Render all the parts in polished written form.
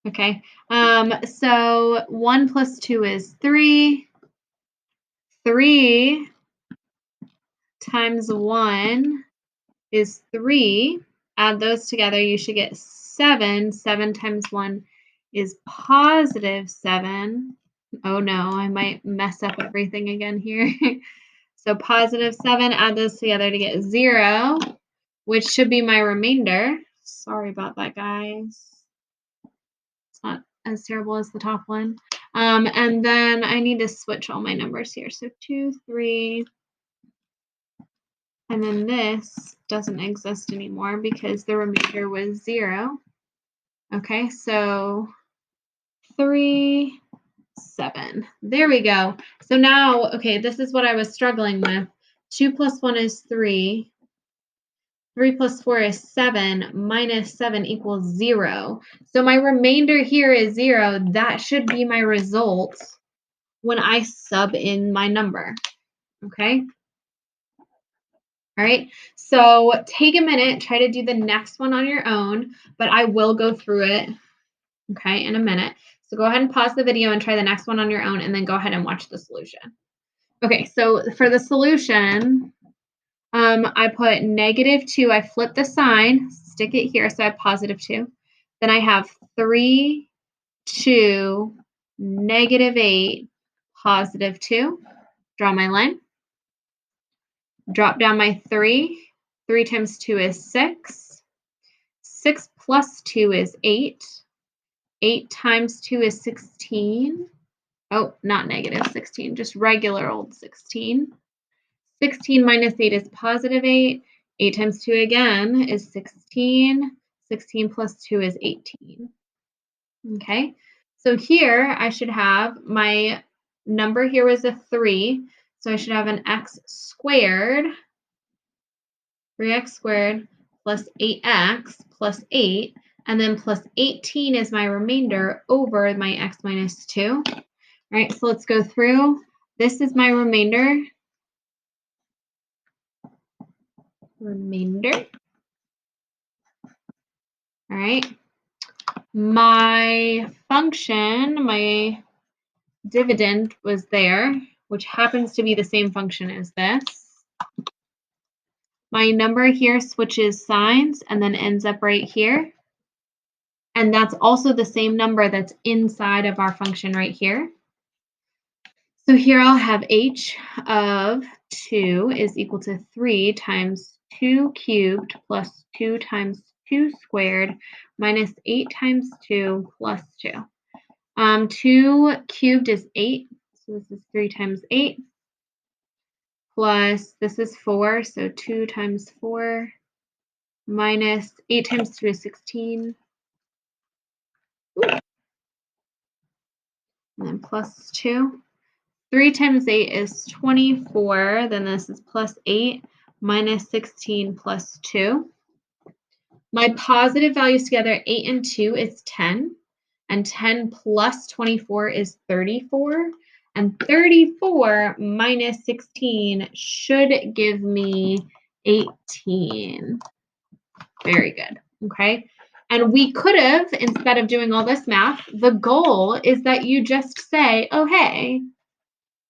Okay. So 1 plus 2 is 3. 3 times 1 is 3. Add those together, you should get 7. 7 times 1 is positive 7. Oh no, I might mess up everything again here. So positive 7, add those together to get 0, which should be my remainder. Sorry about that, guys. It's not as terrible as the top one. And then I need to switch all my numbers here. So 2, 3, and then this doesn't exist anymore because the remainder was 0. Okay, so 3, 7. There we go. So now, okay, this is what I was struggling with. 2 plus 1 is 3. 3 plus 4 is 7. Minus 7 equals 0. So my remainder here is 0. That should be my result when I sub in my number. Okay? All right, so take a minute, try to do the next one on your own, but I will go through it, okay, in a minute. So go ahead and pause the video and try the next one on your own, and then go ahead and watch the solution. Okay, so for the solution, I put -2. I flip the sign, stick it here, so I have +2. Then I have 3, 2, -8, +2. Draw my line. Drop down my 3. 3 times 2 is 6. 6 plus 2 is 8. 8 times 2 is 16. Oh, not negative 16, just regular old 16. 16 minus 8 is +8. 8 times 2 again is 16. 16 plus 2 is 18. Okay, so here I should have my number here was a 3. So I should have an x squared, 3x squared plus 8x plus 8, and then plus 18 is my remainder over my x minus 2. All right, so let's go through. This is my remainder. All right. My function, my dividend was there, which happens to be the same function as this. My number here switches signs and then ends up right here. And that's also the same number that's inside of our function right here. So here I'll have h of 2 is equal to 3 times 2 cubed plus 2 times 2 squared minus 8 times 2 plus 2. 2 cubed is 8, so this is 3 times 8, plus this is 4, so 2 times 4, minus 8 times 2 is 16, and then plus 2. 3 times 8 is 24, then this is plus 8, minus 16 plus 2. My positive values together, 8 and 2 is 10, and 10 plus 24 is 34, and 34 minus 16 should give me 18. Very good, okay? And we could have, instead of doing all this math, the goal is that you just say, oh, hey,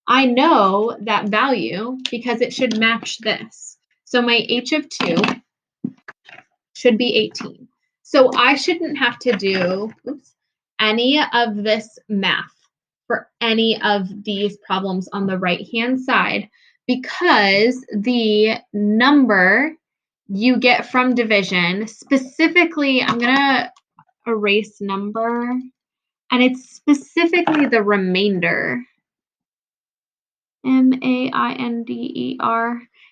I know that value because it should match this. So my h of 2 should be 18. So I shouldn't have to do any of this math for any of these problems on the right-hand side because the number you get from division, specifically, I'm going to erase number, and it's specifically the remainder. M-A-I-N-D-E-R,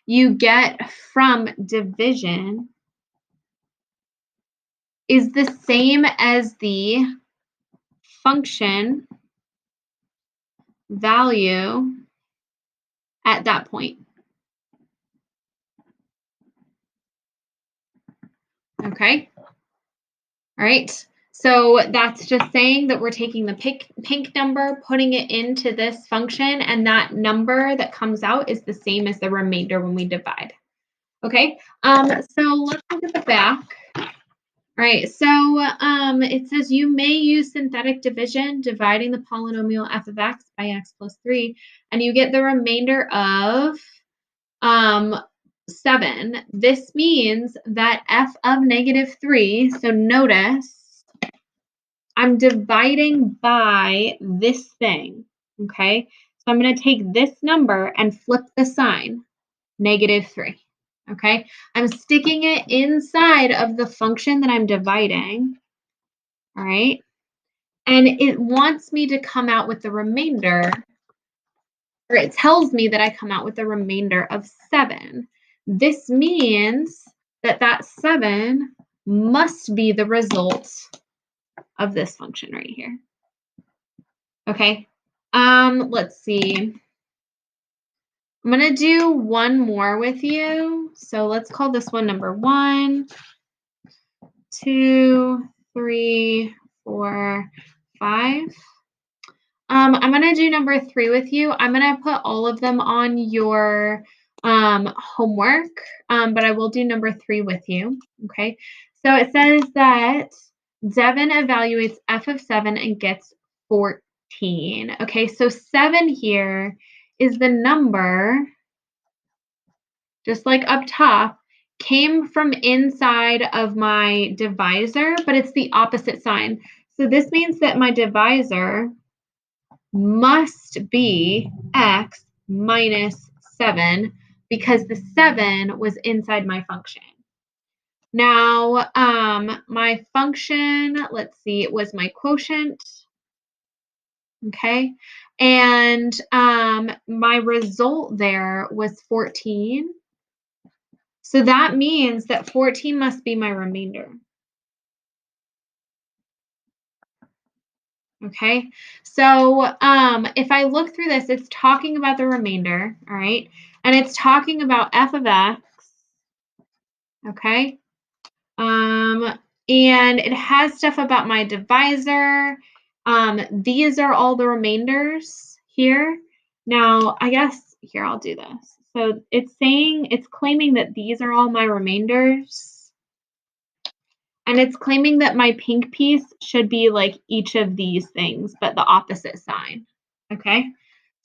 you get from division is the same as the function value at that point. Okay? All right. So that's just saying that we're taking the pink number, putting it into this function, and that number that comes out is the same as the remainder when we divide. Okay? So let's look at the back. All All right, so it says you may use synthetic division, dividing the polynomial f of x by x plus 3, and you get the remainder of 7. This means that f of negative 3, so notice I'm dividing by this thing, okay? So I'm going to take this number and flip the sign, negative 3. Okay, I'm sticking it inside of the function that I'm dividing, all right? And it wants me to come out with the remainder, or it tells me that I come out with the remainder of 7. This means that that 7 must be the result of this function right here. Okay, let's see. I'm going to do one more with you. So let's call this one number 1, 2, 3, 4, 5. I'm going to do number 3 with you. I'm going to put all of them on your homework, but I will do number 3 with you. Okay, so it says that Devin evaluates f of 7 and gets 14. Okay, so 7 here is the number, just like up top, came from inside of my divisor, but it's the opposite sign. So this means that my divisor must be x minus 7 because the 7 was inside my function. Now, my function, let's see, it was my quotient, okay? And my result there was 14. So that means that 14 must be my remainder. Okay, so if I look through this, it's talking about the remainder, all right? And it's talking about f of x, okay? And it has stuff about my divisor. These are all the remainders here. Now, I guess, here, I'll do this. So it's claiming that these are all my remainders. And it's claiming that my pink piece should be like each of these things, but the opposite sign. Okay.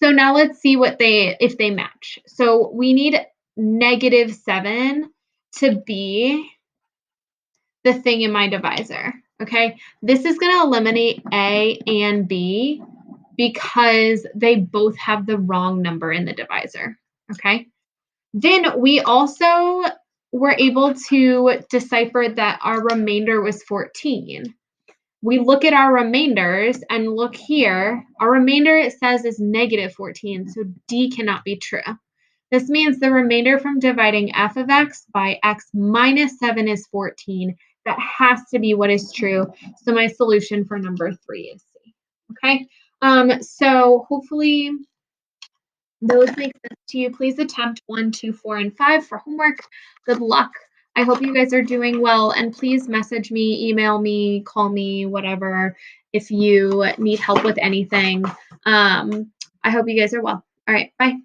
So now let's see if they match. So we need negative 7 to be the thing in my divisor. Okay. This is going to eliminate A and B because they both have the wrong number in the divisor. Okay. Then we also were able to decipher that our remainder was 14. We look at our remainders and look here. Our remainder, it says, is negative 14, so D cannot be true. This means the remainder from dividing f of x by x minus 7 is 14. That has to be what is true. So my solution for number 3 is C. Okay, so hopefully those make sense to you. Please attempt 1, 2, 4, and 5 for homework. Good luck. I hope you guys are doing well, and please message me, email me, call me, whatever, if you need help with anything. I hope you guys are well. All right, bye.